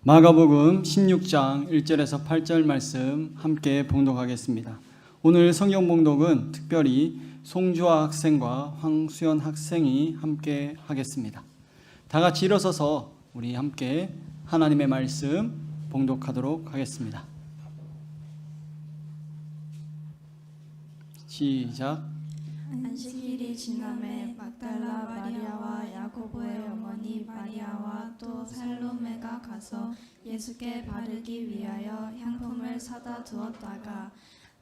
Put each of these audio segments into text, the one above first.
마가복음 16장 1절에서 8절 말씀 함께 봉독하겠습니다. 오늘 성경 봉독은 특별히 송주아 학생과 황수연 학생이 함께 하겠습니다. 다 같이 일어서서 우리 함께 하나님의 말씀 봉독하도록 하겠습니다. 시작. 안식일이 지남에 막달라 마리아와 야고보의 어머니 마리아와 또 살로메가 가서 예수께 바르기 위하여 향품을 사다 두었다가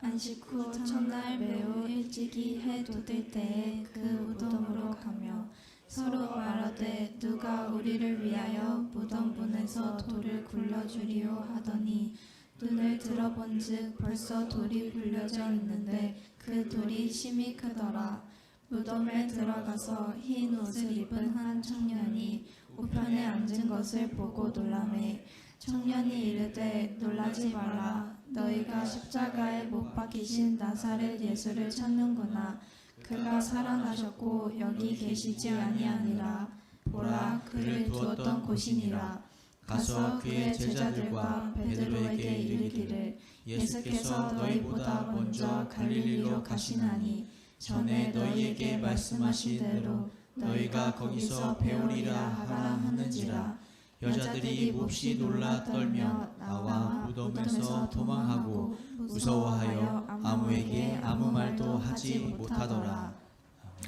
안식 후 첫날 매우 일찍이 해 돋을 때에 그 무덤으로 가며 서로 말하되 누가 우리를 위하여 무덤분에서 돌을 굴려주리오 하더니 눈을 들어본즉 벌써 돌이 굴려져 있는데 그 돌이 심히 크더라. 무덤에 들어가서 흰 옷을 입은 한 청년이 우편에 앉은 것을 보고 놀라매 청년이 이르되 놀라지 말라. 너희가 십자가에 못 박히신 나사렛 예수를 찾는구나. 그가 살아나셨고 여기 계시지 아니하니라. 보라, 그를 두었던 곳이니라. 가서 그의 제자들과 베드로에게 이르기를 예수께서 너희보다 먼저 갈릴리로 가시나니 전에 너희에게 말씀하신 대로 너희가 거기서 배우리라 하라 하는지라. 여자들이 몹시 놀라 떨며 나와 무덤에서 도망하고 무서워하여 아무에게 아무 말도 하지 못하더라.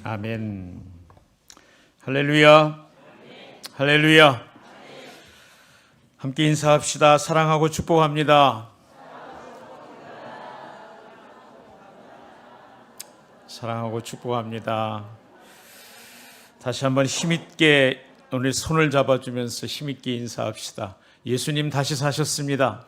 아멘. 할렐루야. 할렐루야. 함께 인사합시다. 사랑하고 축복합니다. 사랑하고 축복합니다. 다시 한번 힘있게 오늘 손을 잡아주면서 힘있게 인사합시다. 예수님 다시 사셨습니다.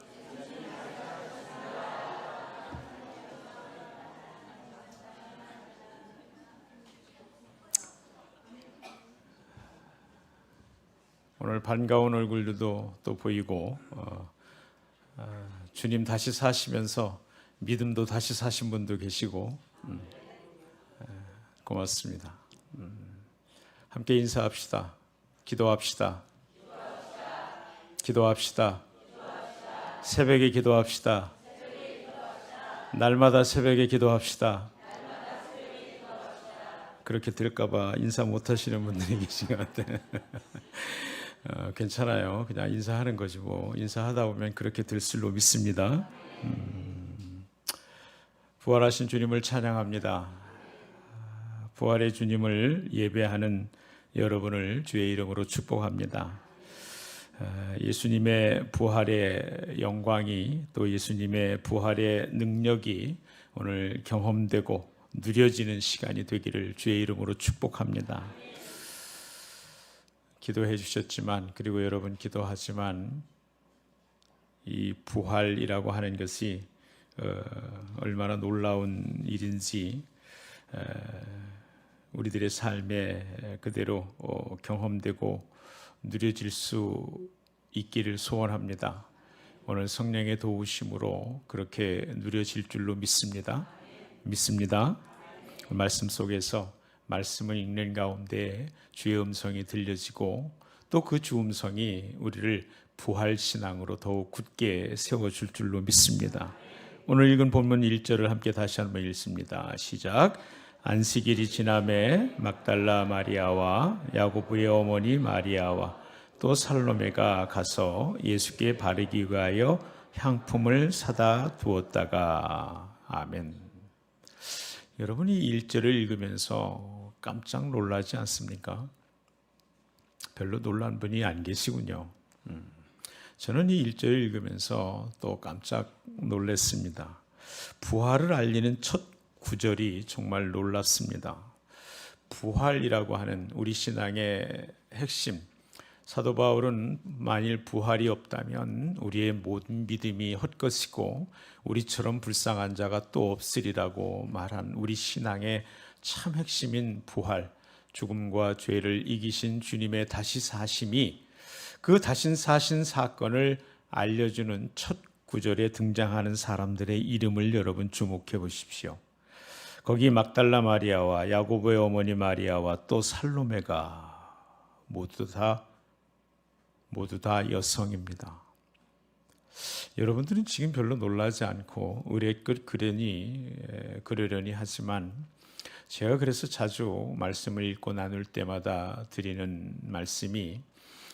오늘 반가운 얼굴들도 또 보이고 주님 다시 사시면서 믿음도 다시 사신 분도 계시고 고맙습니다. 함께 인사합시다. 기도합시다. 기도합시다. 새벽에 기도합시다. 날마다 새벽에 기도합시다. 그렇게 될까봐 인사 못하시는 분들이 계신 것 같아요. 괜찮아요. 그냥 인사하는 거지 뭐. 인사하다 보면 그렇게 될 줄로 믿습니다. 부활하신 주님을 찬양합니다. 부활의 주님을 예배하는 여러분을 주의 이름으로 축복합니다. 예수님의 부활의 영광이 또 예수님의 부활의 능력이 오늘 경험되고 누려지는 시간이 되기를 주의 이름으로 축복합니다. 기도해 주셨지만 그리고 여러분 기도하지만 이 부활이라고 하는 것이 얼마나 놀라운 일인지 우리들의 삶에 그대로 경험되고 누려질 수 있기를 소원합니다. 오늘 성령의 도우심으로 그렇게 누려질 줄로 믿습니다. 말씀 속에서 말씀을 읽는 가운데 주의 음성이 들려지고 또 그 주 음성이 우리를 부활신앙으로 더욱 굳게 세워줄 줄로 믿습니다. 오늘 읽은 본문 1절을 함께 다시 한번 읽습니다. 시작. 안식일이 지남에 막달라 마리아와 야고보의 어머니 마리아와 또 살로메가 가서 예수께 바르기 위하여 향품을 사다 두었다가. 아멘. 여러분이 1절을 읽으면서 깜짝 놀라지 않습니까? 별로 놀란 분이 안 계시군요. 저는 이 1절을 읽으면서 또 깜짝 놀랐습니다. 부활을 알리는 첫 구절이 정말 놀랍습니다. 부활이라고 하는 우리 신앙의 핵심. 사도 바울은 만일 부활이 없다면 우리의 모든 믿음이 헛것이고 우리처럼 불쌍한 자가 또 없으리라고 말한 우리 신앙의 참 핵심인 부활, 죽음과 죄를 이기신 주님의 다시 사심이 그 다시 사신 사건을 알려주는 첫 구절에 등장하는 사람들의 이름을 여러분 주목해 보십시오. 거기 막달라 마리아와 야고보의 어머니 마리아와 또 살로메가 모두 다 여성입니다. 여러분들은 지금 별로 놀라지 않고 의례껏 그러려니 하지만 제가 그래서 자주 말씀을 읽고 나눌 때마다 드리는 말씀이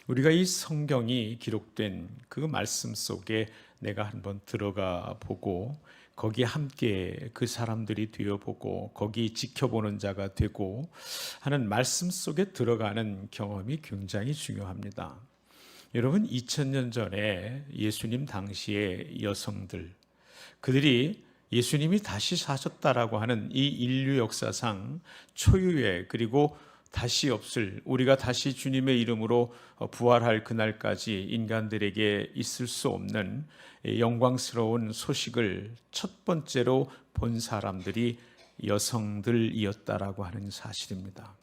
우리가 이 성경이 기록된 그 말씀 속에 내가 한번 들어가 보고 거기에 함께 그 사람들이 되어보고 거기 지켜보는 자가 되고 하는 말씀 속에 들어가는 경험이 굉장히 중요합니다. 여러분 2000년 전에 예수님 당시의 여성들, 그들이 예수님이 다시 사셨다라고 하는 이 인류 역사상 초유의 그리고 다시 없을, 우리가 다시 주님의 이름으로 부활할 그날까지 인간들에게 있을 수 없는 영광스러운 소식을 첫 번째로 본 사람들이 여성들이었다라고 하는 사실입니다.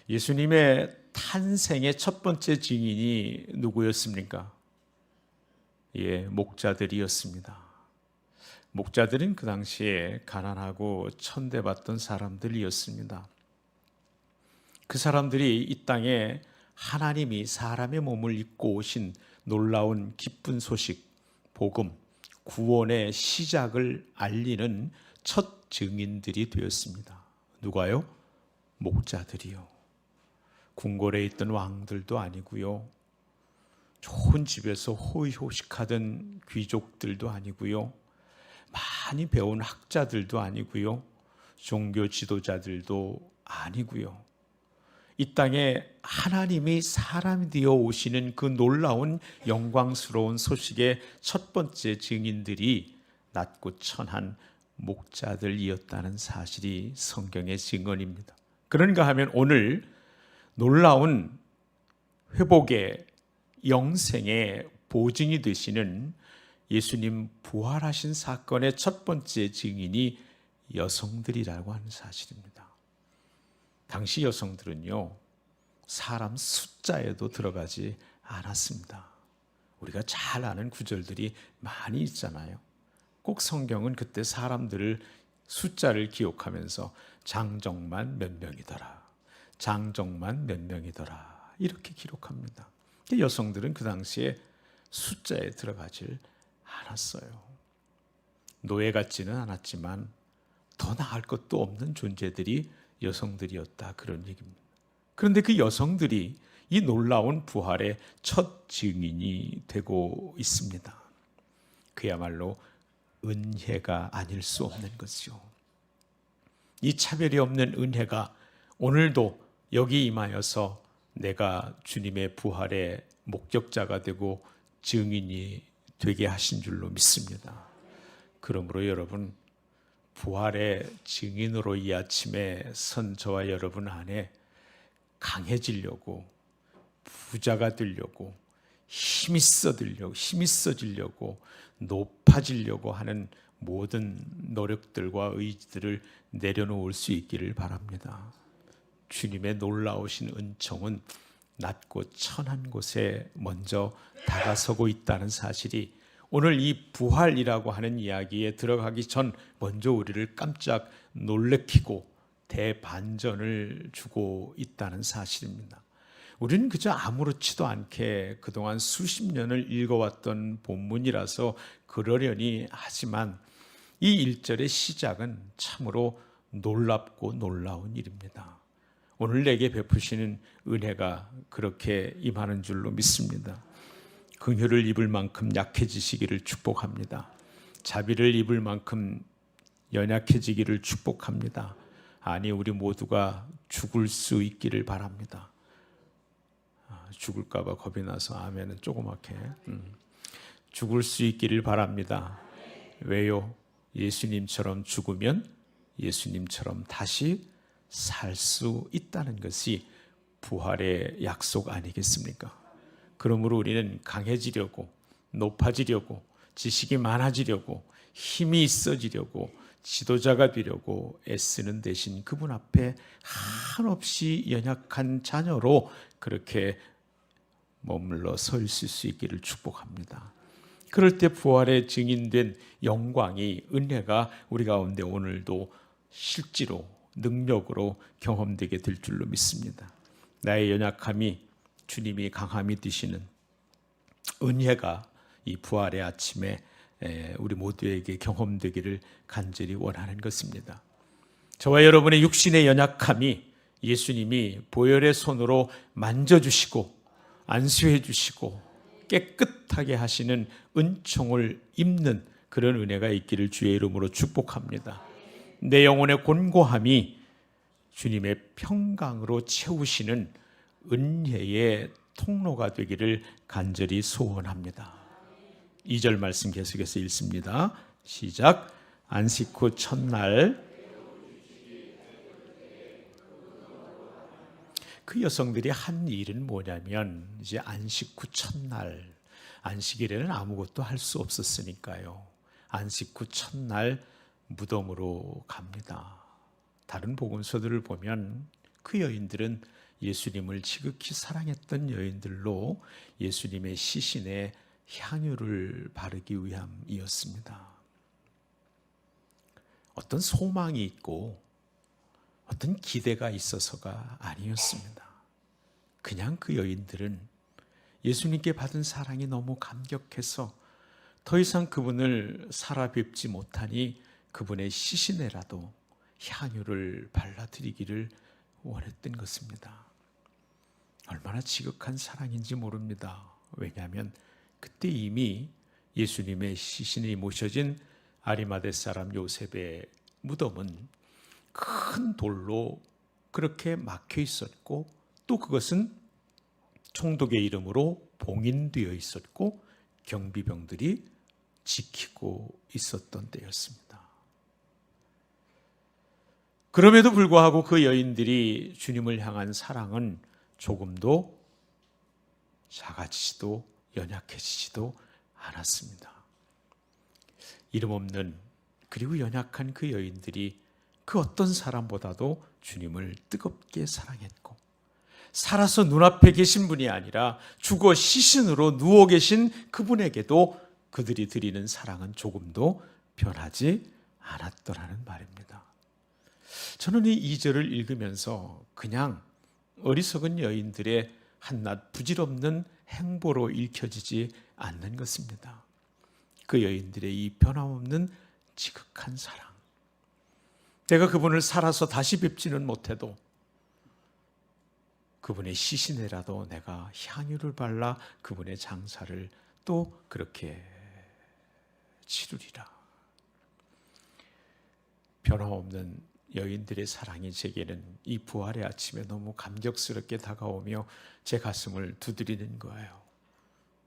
예수님의 탄생의 첫 번째 증인이 누구였습니까? 목자들이었습니다. 목자들은 그 당시에 가난하고 천대받던 사람들이었습니다. 그 사람들이 이 땅에 하나님이 사람의 몸을 입고 오신 놀라운 기쁜 소식, 복음, 구원의 시작을 알리는 첫 증인들이 되었습니다. 누가요? 목자들이요. 궁궐에 있던 왕들도 아니고요. 좋은 집에서 호의호식하던 귀족들도 아니고요. 많이 배운 학자들도 아니고요. 종교 지도자들도 아니고요. 이 땅에 하나님이 사람이 되어 오시는 그 놀라운 영광스러운 소식의 첫 번째 증인들이 낮고 천한 목자들이었다는 사실이 성경의 증언입니다. 그런가 하면 오늘 놀라운 회복의 영생의 보증이 되시는 예수님 부활하신 사건의 첫 번째 증인이 여성들이라고 하는 사실입니다. 당시 여성들은요, 사람 숫자에도 들어가지 않았습니다. 우리가 잘 아는 구절들이 많이 있잖아요. 꼭 성경은 그때 사람들을 숫자를 기억하면서 장정만 몇 명이더라, 장정만 몇 명이더라 이렇게 기록합니다. 여성들은 그 당시에 숫자에 들어가질 않았어요. 노예 같지는 않았지만 더 나을 것도 없는 존재들이 여성들이었다, 그런 얘기입니다. 그런데 그 여성들이 이 놀라운 부활의 첫 증인이 되고 있습니다. 그야말로 은혜가 아닐 수 없는 것이죠. 이 차별이 없는 은혜가 오늘도 여기 임하여서 내가 주님의 부활의 목격자가 되고 증인이 되게 하신 줄로 믿습니다. 그러므로 여러분, 부활의 증인으로 이 아침에 선 저와 여러분 안에 강해지려고, 부자가 되려고, 힘이 있어지려고, 높아지려고 하는 모든 노력들과 의지들을 내려놓을 수 있기를 바랍니다. 주님의 놀라우신 은총은 낮고 천한 곳에 먼저 다가서고 있다는 사실이 오늘 이 부활이라고 하는 이야기에 들어가기 전 먼저 우리를 깜짝 놀래키고 대반전을 주고 있다는 사실입니다. 우리는 그저 아무렇지도 않게 그동안 수십 년을 읽어왔던 본문이라서 그러려니 하지만 이 1절의 시작은 참으로 놀랍고 놀라운 일입니다. 오늘 내게 베푸시는 은혜가 그렇게 임하는 줄로 믿습니다. 긍휼을 입을 만큼 약해지시기를 축복합니다. 자비를 입을 만큼 연약해지기를 축복합니다. 아니, 우리 모두가 죽을 수 있기를 바랍니다. 죽을까 봐 겁이 나서 아멘은 조그맣게. 죽을 수 있기를 바랍니다. 왜요? 예수님처럼 죽으면 예수님처럼 다시 살 수 있다는 것이 부활의 약속 아니겠습니까? 그러므로 우리는 강해지려고, 높아지려고, 지식이 많아지려고, 힘이 있어지려고, 지도자가 되려고 애쓰는 대신 그분 앞에 한없이 연약한 자녀로 그렇게 머물러 서 있을 수 있기를 축복합니다. 그럴 때 부활의 증인된 영광이, 은혜가 우리 가운데 오늘도 실제로 능력으로 경험되게 될 줄로 믿습니다. 나의 연약함이 주님이 강함이 되시는 은혜가 이 부활의 아침에 우리 모두에게 경험되기를 간절히 원하는 것입니다. 저와 여러분의 육신의 연약함이 예수님이 보혈의 손으로 만져주시고 안수해 주시고 깨끗하게 하시는 은총을 입는 그런 은혜가 있기를 주의 이름으로 축복합니다. 내 영혼의 곤고함이 주님의 평강으로 채우시는 은혜의 통로가 되기를 간절히 소원합니다. 2절 말씀 계속해서 읽습니다. 시작. 안식 후 첫날 그 여성들이 한 일은 뭐냐면 이제 안식 후 첫날, 안식일에는 아무것도 할 수 없었으니까요. 안식 후 첫날 무덤으로 갑니다. 다른 복음서들을 보면 그 여인들은 예수님을 지극히 사랑했던 여인들로 예수님의 시신에 향유를 바르기 위함이었습니다. 어떤 소망이 있고 어떤 기대가 있어서가 아니었습니다. 그냥 그 여인들은 예수님께 받은 사랑이 너무 감격해서 더 이상 그분을 살아뵙지 못하니 그분의 시신에라도 향유를 발라드리기를 원했던 것입니다. 얼마나 지극한 사랑인지 모릅니다. 왜냐하면 그때 이미 예수님의 시신이 모셔진 아리마대 사람 요셉의 무덤은 큰 돌로 그렇게 막혀 있었고 또 그것은 총독의 이름으로 봉인되어 있었고 경비병들이 지키고 있었던 때였습니다. 그럼에도 불구하고 그 여인들이 주님을 향한 사랑은 조금도 작아지지도 연약해지지도 않았습니다. 이름 없는 그리고 연약한 그 여인들이 그 어떤 사람보다도 주님을 뜨겁게 사랑했고 살아서 눈앞에 계신 분이 아니라 죽어 시신으로 누워 계신 그분에게도 그들이 드리는 사랑은 조금도 변하지 않았더라는 말입니다. 저는 이 2절을 읽으면서 그냥 어리석은 여인들의 한낱 부질없는 행보로 읽혀지지 않는 것입니다. 그 여인들의 이 변함없는 지극한 사랑, 내가 그분을 살아서 다시 뵙지는 못해도 그분의 시신에라도 내가 향유를 발라 그분의 장사를 또 그렇게 치르리라. 변함없는 여인들의 사랑이 제게는 이 부활의 아침에 너무 감격스럽게 다가오며 제 가슴을 두드리는 거예요.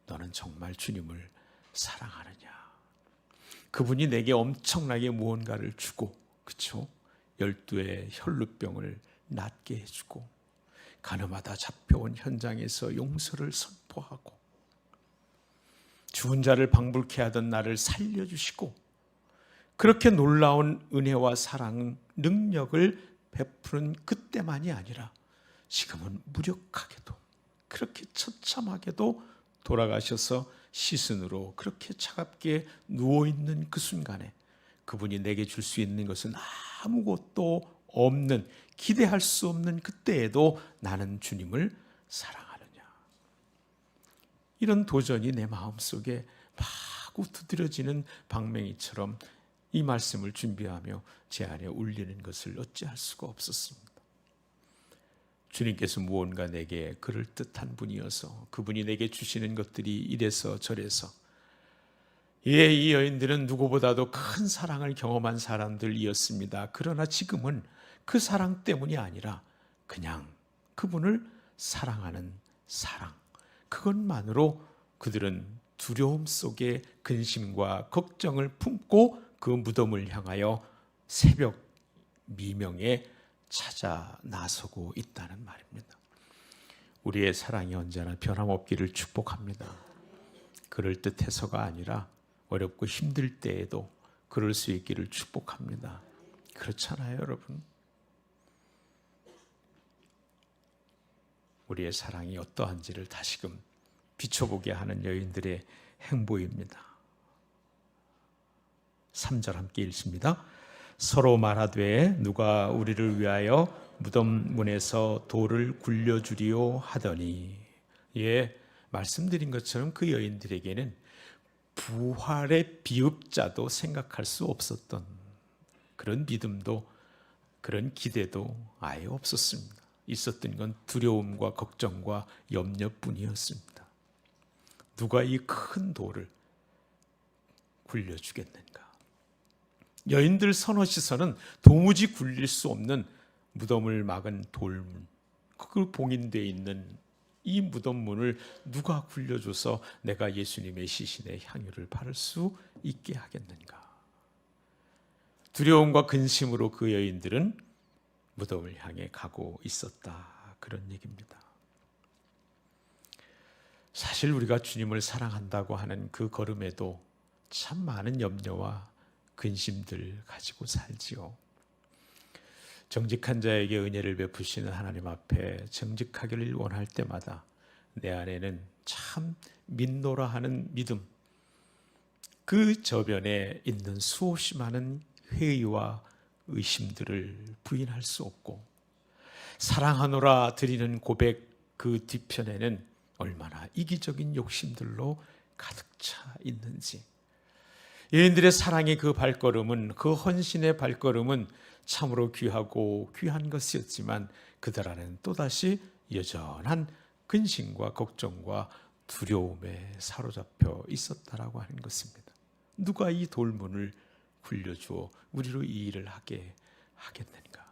너는 정말 주님을 사랑하느냐? 그분이 내게 엄청나게 무언가를 주고, 그렇죠? 12의 혈루병을 낫게 해주고 가늠하다 잡혀온 현장에서 용서를 선포하고 죽은 자를 방불케 하던 나를 살려주시고 그렇게 놀라운 은혜와 사랑, 능력을 베푸는 그때만이 아니라 지금은 무력하게도 그렇게 처참하게도 돌아가셔서 시신으로 그렇게 차갑게 누워있는 그 순간에 그분이 내게 줄 수 있는 것은 아무것도 없는, 기대할 수 없는 그때에도 나는 주님을 사랑하느냐. 이런 도전이 내 마음속에 마구 두드려지는 방맹이처럼 이 말씀을 준비하며 제 안에 울리는 것을 어찌할 수가 없었습니다. 주님께서 무언가 내게 그럴듯한 분이어서 그분이 내게 주시는 것들이 이래서 저래서, 예, 이 여인들은 누구보다도 큰 사랑을 경험한 사람들이었습니다. 그러나 지금은 그 사랑 때문이 아니라 그냥 그분을 사랑하는 사랑, 그것만으로 그들은 두려움 속에 근심과 걱정을 품고 그 무덤을 향하여 새벽 미명에 찾아 나서고 있다는 말입니다. 우리의 사랑이 언제나 변함없기를 축복합니다. 그럴듯해서가 아니라 어렵고 힘들 때에도 그럴 수 있기를 축복합니다. 그렇잖아요, 여러분? 우리의 사랑이 어떠한지를 다시금 비춰보게 하는 여인들의 행보입니다. 3절 함께 읽습니다. 서로 말하되 누가 우리를 위하여 무덤 문에서 돌을 굴려주리오 하더니, 예, 말씀드린 것처럼 그 여인들에게는 부활의 비읍자도 생각할 수 없었던 그런 믿음도 그런 기대도 아예 없었습니다. 있었던 건 두려움과 걱정과 염려뿐이었습니다. 누가 이 큰 돌을 굴려주겠는가? 여인들 서너 시선은 도무지 굴릴 수 없는 무덤을 막은 돌문, 그 봉인되어 있는 이 무덤문을 누가 굴려줘서 내가 예수님의 시신의 향유를 바를 수 있게 하겠는가? 두려움과 근심으로 그 여인들은 무덤을 향해 가고 있었다. 그런 얘기입니다. 사실 우리가 주님을 사랑한다고 하는 그 걸음에도 참 많은 염려와 근심들 가지고 살지요. 정직한 자에게 은혜를 베푸시는 하나님 앞에 정직하기를 원할 때마다 내 안에는 참 믿노라 하는 믿음, 그 저변에 있는 수없이 많은 회의와 의심들을 부인할 수 없고, 사랑하노라 드리는 고백 그 뒤편에는 얼마나 이기적인 욕심들로 가득 차 있는지. 여인들의 사랑의 그 발걸음은, 그 헌신의 발걸음은 참으로 귀하고 귀한 것이었지만 그들 안에는 또다시 여전한 근심과 걱정과 두려움에 사로잡혀 있었다라고 하는 것입니다. 누가 이 돌문을 굴려주어 우리로 이 일을 하게 하겠는가?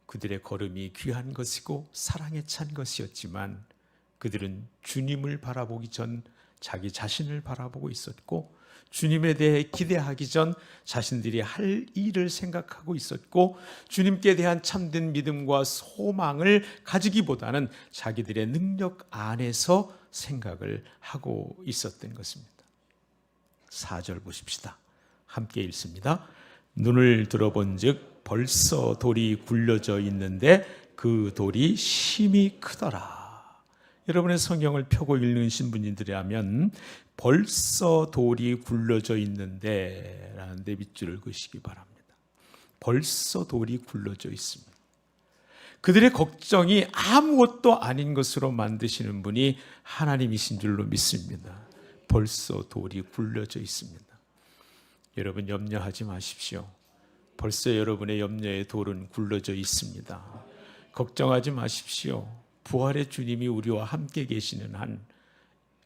그들의 걸음이 귀한 것이고 사랑에 찬 것이었지만 그들은 주님을 바라보기 전 자기 자신을 바라보고 있었고, 주님에 대해 기대하기 전 자신들이 할 일을 생각하고 있었고, 주님께 대한 참된 믿음과 소망을 가지기보다는 자기들의 능력 안에서 생각을 하고 있었던 것입니다. 4절 보십시다. 함께 읽습니다. 눈을 들어본즉 벌써 돌이 굴려져 있는데 그 돌이 심히 크더라. 여러분의 성경을 펴고 읽으신 분들이라면 벌써 돌이 굴려져 있는데 라는 데 밑줄을 그으시기 바랍니다. 벌써 돌이 굴려져 있습니다. 그들의 걱정이 아무것도 아닌 것으로 만드시는 분이 하나님이신 줄로 믿습니다. 벌써 돌이 굴려져 있습니다. 여러분 염려하지 마십시오. 벌써 여러분의 염려의 돌은 굴려져 있습니다. 걱정하지 마십시오. 부활의 주님이 우리와 함께 계시는 한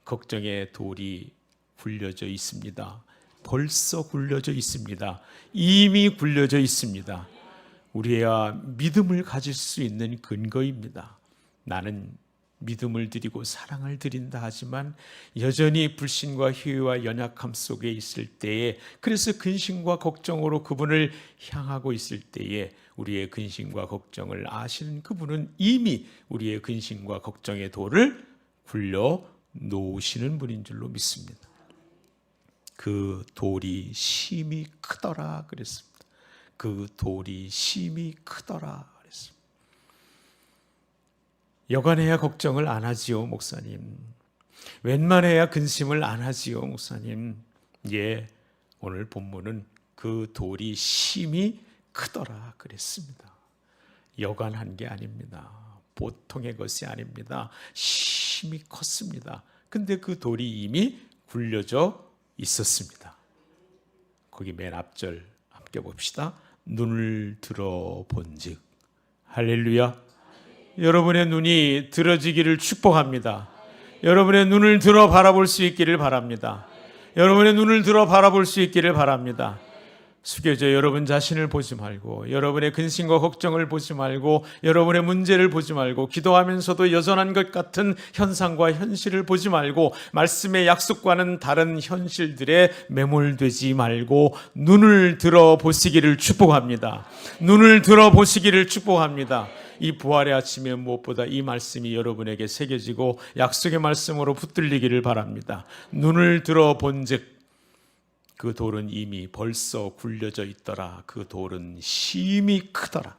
걱정의 돌이 굴려져 있습니다. 벌써 굴려져 있습니다. 이미 굴려져 있습니다. 우리야 믿음을 가질 수 있는 근거입니다. 나는 믿음을 드리고 사랑을 드린다 하지만 여전히 불신과 희위와 연약함 속에 있을 때에, 그래서 근심과 걱정으로 그분을 향하고 있을 때에 우리의 근심과 걱정을 아시는 그분은 이미 우리의 근심과 걱정의 돌을 굴려 놓으시는 분인 줄로 믿습니다. 그 돌이 심히 크더라 그랬습니다. 그 돌이 심히 크더라 그랬습니다. 여간해야 걱정을 안 하지요, 목사님. 웬만해야 근심을 안 하지요, 목사님. 예, 오늘 본문은 그 돌이 심히 크더라 그랬습니다. 여간한 게 아닙니다. 보통의 것이 아닙니다. 심히 컸습니다. 근데 그 돌이 이미 굴려져 있었습니다. 거기 맨 앞절 함께 봅시다. 눈을 들어본즉. 할렐루야. 여러분의 눈이 들어지기를 축복합니다. 여러분의 눈을 들어 바라볼 수 있기를 바랍니다. 여러분의 눈을 들어 바라볼 수 있기를 바랍니다. 숙여져 여러분 자신을 보지 말고, 여러분의 근심과 걱정을 보지 말고, 여러분의 문제를 보지 말고, 기도하면서도 여전한 것 같은 현상과 현실을 보지 말고, 말씀의 약속과는 다른 현실들에 매몰되지 말고 눈을 들어 보시기를 축복합니다. 눈을 들어 보시기를 축복합니다. 이 부활의 아침에 무엇보다 이 말씀이 여러분에게 새겨지고 약속의 말씀으로 붙들리기를 바랍니다. 눈을 들어 본즉 그 돌은 이미 벌써 굴려져 있더라. 그 돌은 심히 크더라.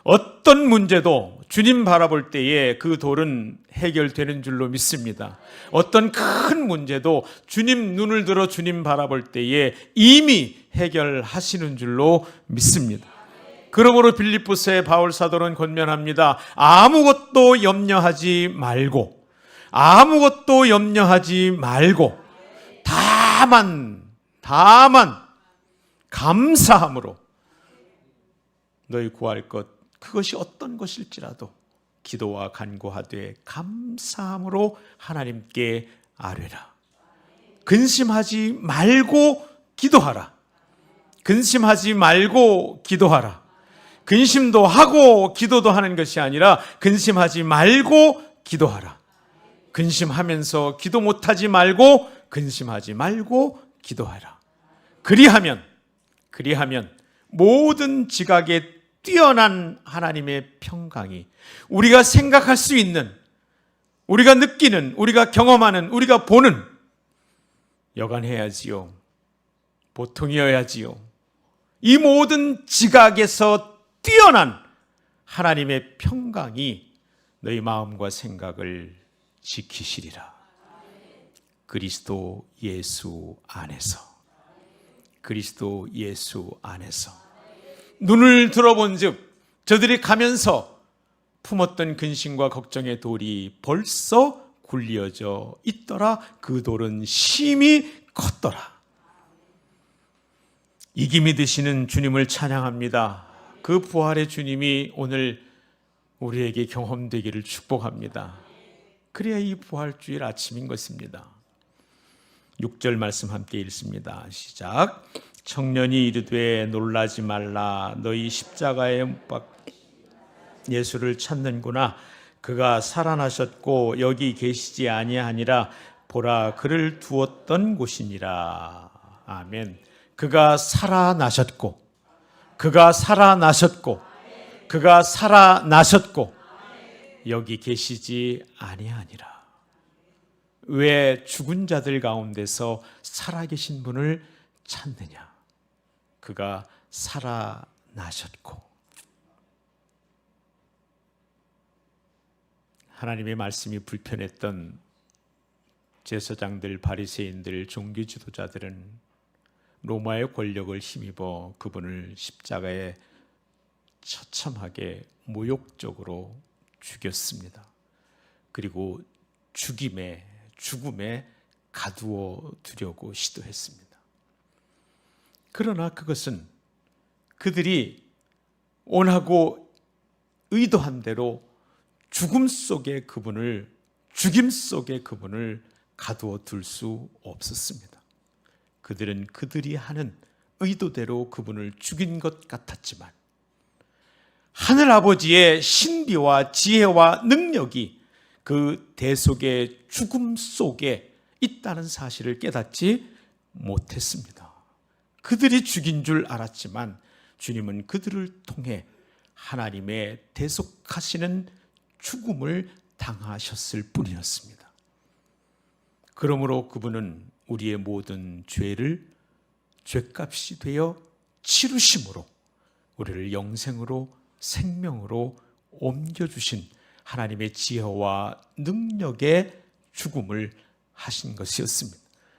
어떤 문제도 주님 바라볼 때에 그 돌은 해결되는 줄로 믿습니다. 어떤 큰 문제도 주님 눈을 들어 주님 바라볼 때에 이미 해결하시는 줄로 믿습니다. 그러므로 빌립보서의 바울 사도는 권면합니다. 아무것도 염려하지 말고, 아무것도 염려하지 말고 다만 감사함으로 너희 구할 것 그것이 어떤 것일지라도 기도와 간구하되 감사함으로 하나님께 아뢰라. 근심하지 말고 기도하라. 근심하지 말고 기도하라. 근심도 하고 기도도 하는 것이 아니라 근심하지 말고 기도하라. 근심하면서 기도 못하지 말고 근심하지 말고 기도하라. 그리하면 모든 지각에 뛰어난 하나님의 평강이 우리가 생각할 수 있는, 우리가 느끼는, 우리가 경험하는, 우리가 보는 여간해야지요. 보통이어야지요. 이 모든 지각에서 뛰어난 하나님의 평강이 너희 마음과 생각을 지키시리라. 그리스도 예수 안에서. 그리스도 예수 안에서. 눈을 들어본즉 저들이 가면서 품었던 근심과 걱정의 돌이 벌써 굴려져 있더라. 그 돌은 심히 컸더라. 이김이 되시는 주님을 찬양합니다. 그 부활의 주님이 오늘 우리에게 경험되기를 축복합니다. 그래야 이 부활주일 아침인 것입니다. 6절 말씀 함께 읽습니다. 시작. 청년이 이르되 놀라지 말라. 너희 십자가에 못 박힌 예수를 찾는구나. 그가 살아나셨고 여기 계시지 아니하니라. 보라, 그를 두었던 곳이니라. 아멘. 그가 살아나셨고 여기 계시지 아니하니라. 왜 죽은 자들 가운데서 살아계신 분을 찾느냐? 그가 살아나셨고. 하나님의 말씀이 불편했던 제사장들, 바리새인들, 종교 지도자들은 로마의 권력을 힘입어 그분을 십자가에 처참하게 모욕적으로 죽였습니다. 그리고 죽음에 가두어 두려고 시도했습니다. 그러나 그것은 그들이 원하고 의도한 대로 죽임 속에 그분을 가두어 둘 수 없었습니다. 그들은 그들이 하는 의도대로 그분을 죽인 것 같았지만 하늘 아버지의 신비와 지혜와 능력이 그 대속의 죽음 속에 있다는 사실을 깨닫지 못했습니다. 그들이 죽인 줄 알았지만 주님은 그들을 통해 하나님의 대속하시는 죽음을 당하셨을 뿐이었습니다. 그러므로 그분은 우리의 모든 죄값이 되어 치루심으로 우리를 영생으로 생명으로 옮겨주신 하나님의 지혜와 능력의 죽음을 하신 것이었습니다.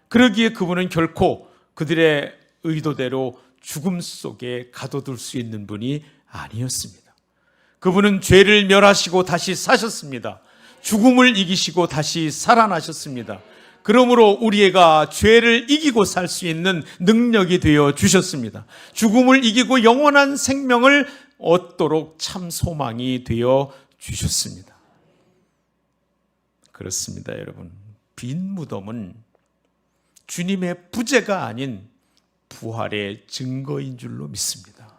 그러기에 그분은 결코 그들의 의도대로 죽음 속에 가둬둘 수 있는 분이 아니었습니다. 그분은 죄를 멸하시고 다시 사셨습니다. 죽음을 이기시고 다시 살아나셨습니다. 그러므로 우리가 죄를 이기고 살 수 있는 능력이 되어 주셨습니다. 죽음을 이기고 영원한 생명을 얻도록 참 소망이 되어 주셨습니다. 그렇습니다, 여러분. 빈 무덤은 주님의 부재가 아닌 부활의 증거인 줄로 믿습니다.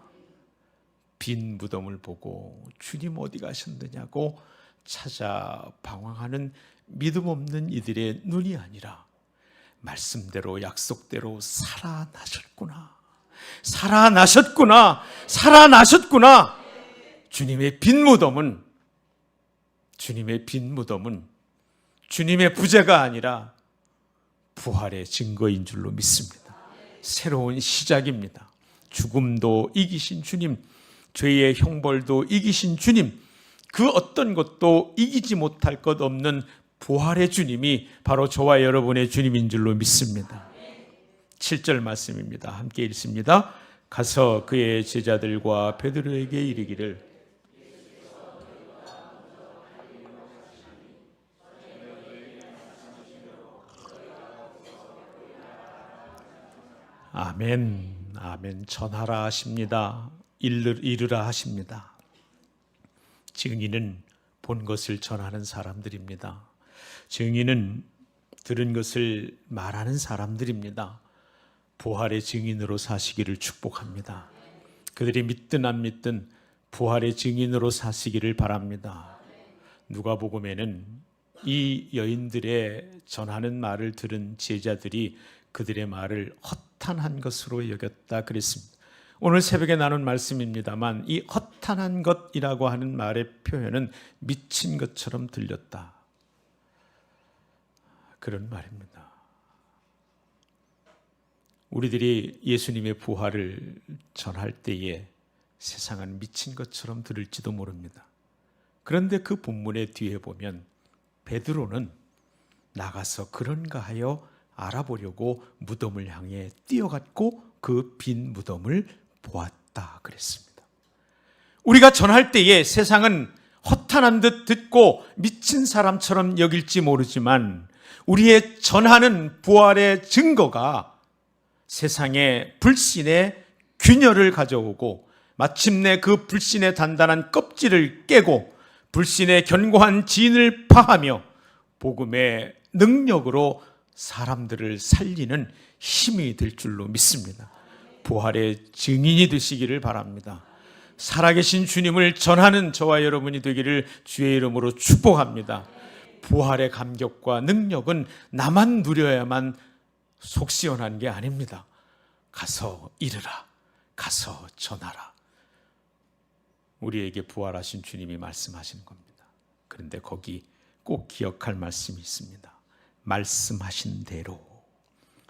빈 무덤을 보고 주님 어디 가셨느냐고 찾아 방황하는 믿음 없는 이들의 눈이 아니라 말씀대로 약속대로 살아나셨구나. 주님의 빈 무덤은 주님의 부재가 아니라 부활의 증거인 줄로 믿습니다. 새로운 시작입니다. 죽음도 이기신 주님, 죄의 형벌도 이기신 주님, 그 어떤 것도 이기지 못할 것 없는 부활의 주님이 바로 저와 여러분의 주님인 줄로 믿습니다. 7절 말씀입니다. 함께 읽습니다. 가서 그의 제자들과 베드로에게 이르기를 아멘, 아멘. 전하라 하십니다. 이르라 하십니다. 증인은 본 것을 전하는 사람들입니다. 증인은 들은 것을 말하는 사람들입니다. 부활의 증인으로 사시기를 축복합니다. 그들이 믿든 안 믿든 부활의 증인으로 사시기를 바랍니다. 누가복음에는 이 여인들의 전하는 말을 들은 제자들이 그들의 말을 허탄한 것으로 여겼다 그랬습니다. 오늘 새벽에 나눈 말씀입니다만 이 허탄한 것이라고 하는 말의 표현은 미친 것처럼 들렸다, 그런 말입니다. 우리들이 예수님의 부활을 전할 때에 세상은 미친 것처럼 들을지도 모릅니다. 그런데 그 본문의 뒤에 보면 베드로는 나가서 그런가 하여 알아보려고 무덤을 향해 뛰어갔고 그 빈 무덤을 보았다 그랬습니다. 우리가 전할 때에 세상은 허탄한 듯 듣고 미친 사람처럼 여길지 모르지만 우리의 전하는 부활의 증거가 세상에 불신의 균열을 가져오고 마침내 그 불신의 단단한 껍질을 깨고 불신의 견고한 진을 파하며 복음의 능력으로 사람들을 살리는 힘이 될 줄로 믿습니다. 부활의 증인이 되시기를 바랍니다. 살아계신 주님을 전하는 저와 여러분이 되기를 주의 이름으로 축복합니다. 부활의 감격과 능력은 나만 누려야만 속 시원한 게 아닙니다. 가서 이르라, 가서 전하라. 우리에게 부활하신 주님이 말씀하시는 겁니다. 그런데 거기 꼭 기억할 말씀이 있습니다. 말씀하신 대로,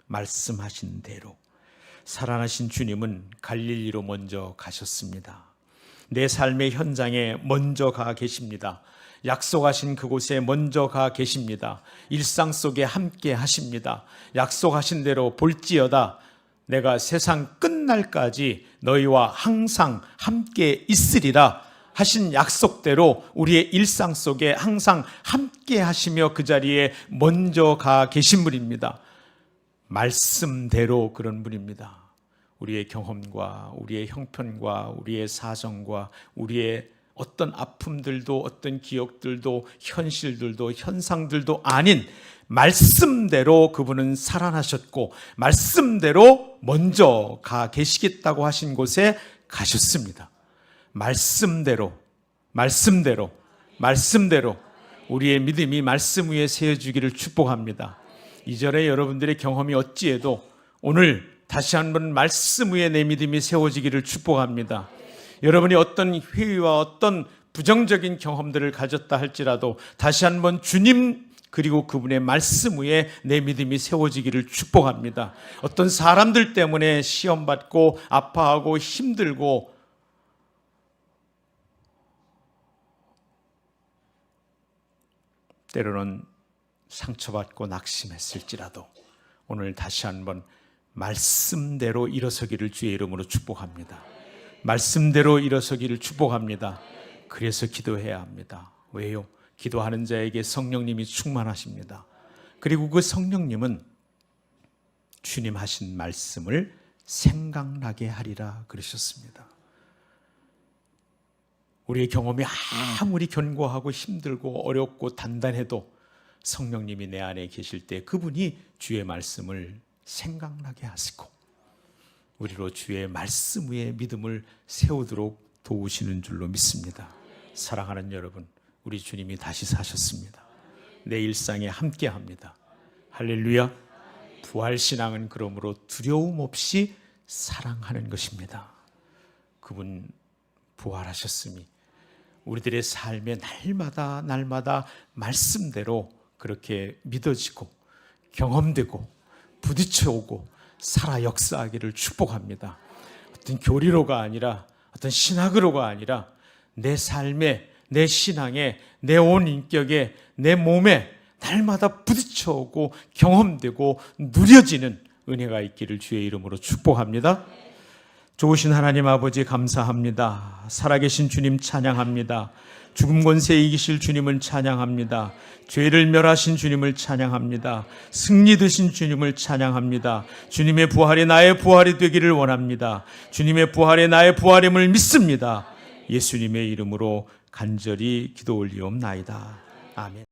말씀하신 대로. 살아나신 주님은 갈릴리로 먼저 가셨습니다. 내 삶의 현장에 먼저 가 계십니다. 약속하신 그곳에 먼저 가 계십니다. 일상 속에 함께 하십니다. 약속하신 대로 볼지어다 내가 세상 끝날까지 너희와 항상 함께 있으리라 하신 약속대로 우리의 일상 속에 항상 함께 하시며 그 자리에 먼저 가 계신 분입니다. 말씀대로 그런 분입니다. 우리의 경험과 우리의 형편과 우리의 사정과 우리의 어떤 아픔들도 어떤 기억들도 현실들도 현상들도 아닌 말씀대로 그분은 살아나셨고 말씀대로 먼저 가 계시겠다고 하신 곳에 가셨습니다. 말씀대로, 말씀대로, 말씀대로 우리의 믿음이 말씀 위에 세워주기를 축복합니다. 이전에 여러분들의 경험이 어찌해도 오늘 다시 한번 말씀 위에 내 믿음이 세워지기를 축복합니다. 여러분이 어떤 회의와 어떤 부정적인 경험들을 가졌다 할지라도 다시 한번 주님 그리고 그분의 말씀 위에 내 믿음이 세워지기를 축복합니다. 어떤 사람들 때문에 시험받고 아파하고 힘들고 때로는 상처받고 낙심했을지라도 오늘 다시 한번 말씀대로 일어서기를 주의 이름으로 축복합니다. 말씀대로 일어서기를 축복합니다. 그래서 기도해야 합니다. 왜요? 기도하는 자에게 성령님이 충만하십니다. 그리고 그 성령님은 주님 하신 말씀을 생각나게 하리라 그러셨습니다. 우리의 경험이 아무리 견고하고 힘들고 어렵고 단단해도 성령님이 내 안에 계실 때 그분이 주의 말씀을 생각나게 하시고 우리로 주의 말씀 위에 믿음을 세우도록 도우시는 줄로 믿습니다. 사랑하는 여러분, 우리 주님이 다시 사셨습니다. 내 일상에 함께합니다. 할렐루야. 부활신앙은 그러므로 두려움 없이 사랑하는 것입니다. 그분 부활하셨으니 우리들의 삶의 날마다 말씀대로 그렇게 믿어지고 경험되고 부딪혀오고 살아 역사하기를 축복합니다. 어떤 교리로가 아니라 어떤 신학으로가 아니라 내 삶에 내 신앙에 내 온 인격에 내 몸에 날마다 부딪혀오고 경험되고 누려지는 은혜가 있기를 주의 이름으로 축복합니다. 좋으신 하나님 아버지 감사합니다. 살아계신 주님 찬양합니다. 죽음 권세에 이기실 주님을 찬양합니다. 죄를 멸하신 주님을 찬양합니다. 승리 되신 주님을 찬양합니다. 주님의 부활이 나의 부활이 되기를 원합니다. 주님의 부활이 나의 부활임을 믿습니다. 예수님의 이름으로 간절히 기도 올리옵나이다. 아멘.